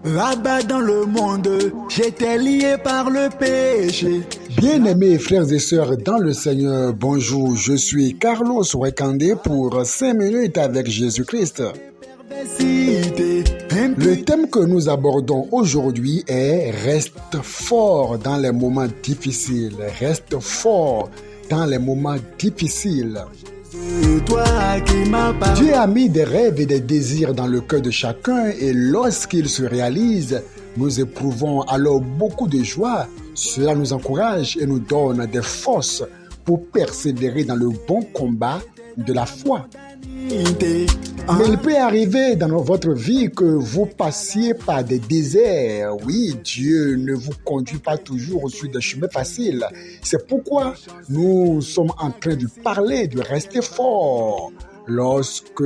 Là-bas dans le monde, j'étais lié par le péché. Bien-aimés frères et sœurs dans le Seigneur, bonjour, je suis Carlos Wekande pour 5 minutes avec Jésus-Christ. Le thème que nous abordons aujourd'hui est « Reste fort dans les moments difficiles ». Reste fort dans les moments difficiles. Dieu a mis des rêves et des désirs dans le cœur de chacun et lorsqu'ils se réalisent, nous éprouvons alors beaucoup de joie. Cela nous encourage et nous donne des forces pour persévérer dans le bon combat de la foi. Mais il peut arriver dans votre vie que vous passiez par des déserts. Oui, Dieu ne vous conduit pas toujours sur des chemins faciles. C'est pourquoi nous sommes en train de parler de rester fort lorsque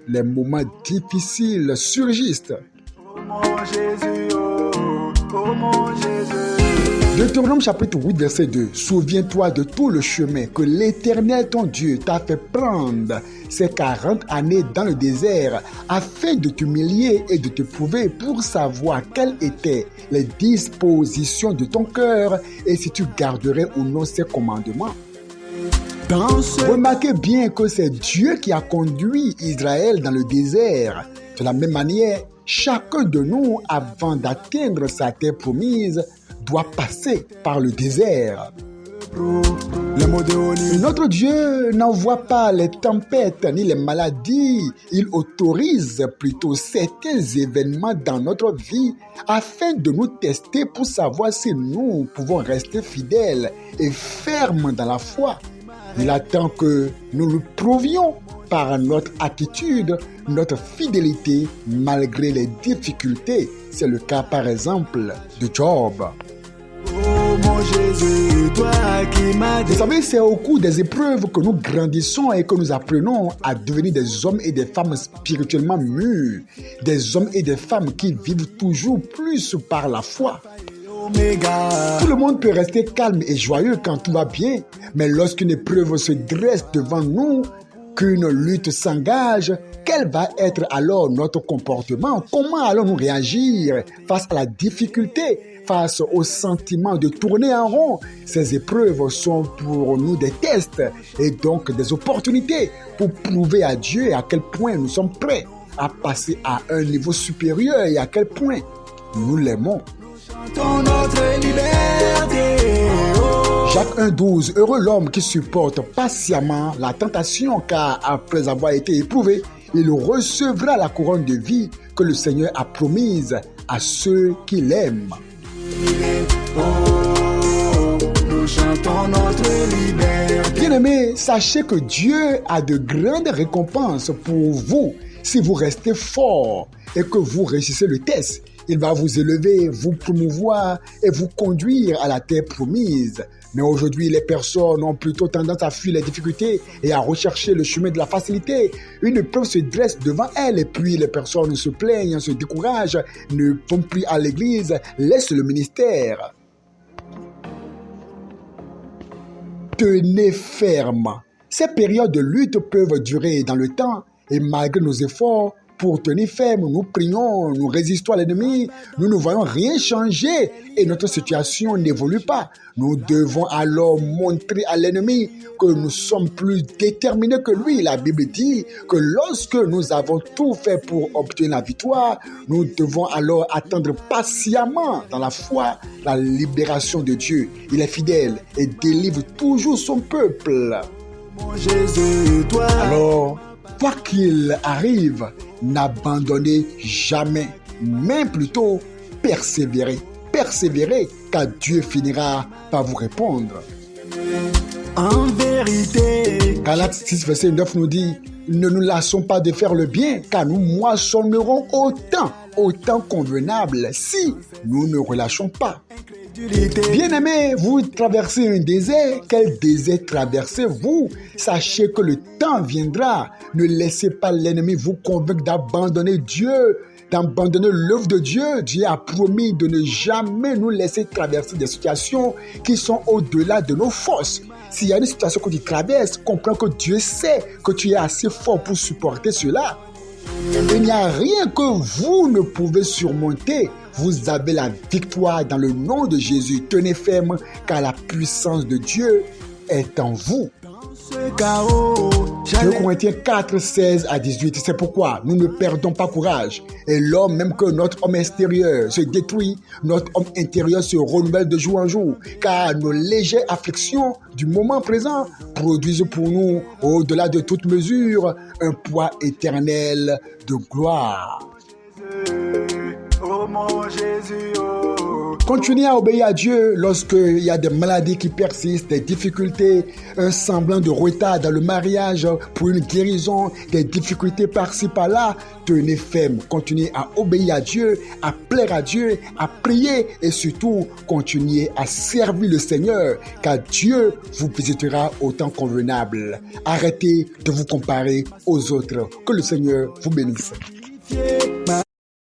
les moments difficiles surgissent. Oh mon Jésus, oh mon Jésus. Deutéronome chapitre 8 verset 2. Souviens-toi de tout le chemin que l'Éternel ton Dieu t'a fait prendre ces 40 années dans le désert afin de t'humilier et de te prouver pour savoir quelles étaient les dispositions de ton cœur et si tu garderais ou non ses commandements. Remarquez bien que c'est Dieu qui a conduit Israël dans le désert. De la même manière, chacun de nous, avant d'atteindre sa terre promise, doit passer par le désert. Notre Dieu n'envoie pas les tempêtes ni les maladies. Il autorise plutôt certains événements dans notre vie afin de nous tester pour savoir si nous pouvons rester fidèles et fermes dans la foi. Il attend que nous le prouvions par notre attitude, notre fidélité malgré les difficultés. C'est le cas par exemple de Job. Oh mon Jésus, toi qui m'as dit. Vous savez, c'est au cours des épreuves que nous grandissons et que nous apprenons à devenir des hommes et des femmes spirituellement mûrs, des hommes et des femmes qui vivent toujours plus par la foi. Tout le monde peut rester calme et joyeux quand tout va bien, mais lorsqu'une épreuve se dresse devant nous, qu'une lutte s'engage, quel va être alors notre comportement? Comment allons-nous réagir face à la difficulté, face au sentiment de tourner en rond? Ces épreuves sont pour nous des tests et donc des opportunités pour prouver à Dieu à quel point nous sommes prêts à passer à un niveau supérieur et à quel point nous l'aimons. Notre liberté. Jacques 1,12, heureux l'homme qui supporte patiemment la tentation, car après avoir été éprouvé, il recevra la couronne de vie que le Seigneur a promise à ceux qui l'aiment. Nous chantons notre liberté. Bien-aimés, sachez que Dieu a de grandes récompenses pour vous si vous restez fort et que vous réussissez le test. Il va vous élever, vous promouvoir et vous conduire à la terre promise. Mais aujourd'hui, les personnes ont plutôt tendance à fuir les difficultés et à rechercher le chemin de la facilité. Une épreuve se dresse devant elles et puis les personnes se plaignent, se découragent, ne vont plus à l'église, laissent le ministère. Tenez ferme. Ces périodes de lutte peuvent durer dans le temps et malgré nos efforts, pour tenir ferme, nous prions, nous résistons à l'ennemi, nous ne voyons rien changer et notre situation n'évolue pas. Nous devons alors montrer à l'ennemi que nous sommes plus déterminés que lui. La Bible dit que lorsque nous avons tout fait pour obtenir la victoire, nous devons alors attendre patiemment dans la foi la libération de Dieu. Il est fidèle et délivre toujours son peuple. Mon Jésus, toi. Alors, quoi qu'il arrive, n'abandonnez jamais, mais plutôt persévérez. Persévérez, car Dieu finira par vous répondre. En vérité, Galates 6, verset 9 nous dit, ne nous lassons pas de faire le bien, car nous moissonnerons autant convenable si nous ne relâchons pas. Bien-aimés, vous traversez un désert. Quel désert traversez-vous? Sachez que le temps viendra. Ne laissez pas l'ennemi vous convaincre d'abandonner Dieu, d'abandonner l'œuvre de Dieu. Dieu a promis de ne jamais nous laisser traverser des situations qui sont au-delà de nos forces. S'il y a une situation que tu traverses, comprends que Dieu sait que tu es assez fort pour supporter cela. Il n'y a rien que vous ne pouvez surmonter. Vous avez la victoire dans le nom de Jésus. Tenez ferme, car la puissance de Dieu est en vous. 2 Corinthiens 4, 16 à 18. C'est pourquoi nous ne perdons pas courage. Et l'homme, même que notre homme extérieur se détruit, notre homme intérieur se renouvelle de jour en jour. Car nos légères afflictions du moment présent produisent pour nous, au-delà de toute mesure, un poids éternel de gloire. Oh mon Jésus, oh. Continuez à obéir à Dieu lorsqu'il y a des maladies qui persistent, des difficultés, un semblant de retard dans le mariage pour une guérison, des difficultés par-ci par-là. Tenez ferme, continuez à obéir à Dieu, à plaire à Dieu, à prier et surtout continuez à servir le Seigneur, car Dieu vous visitera au temps convenable. Arrêtez de vous comparer aux autres. Que le Seigneur vous bénisse.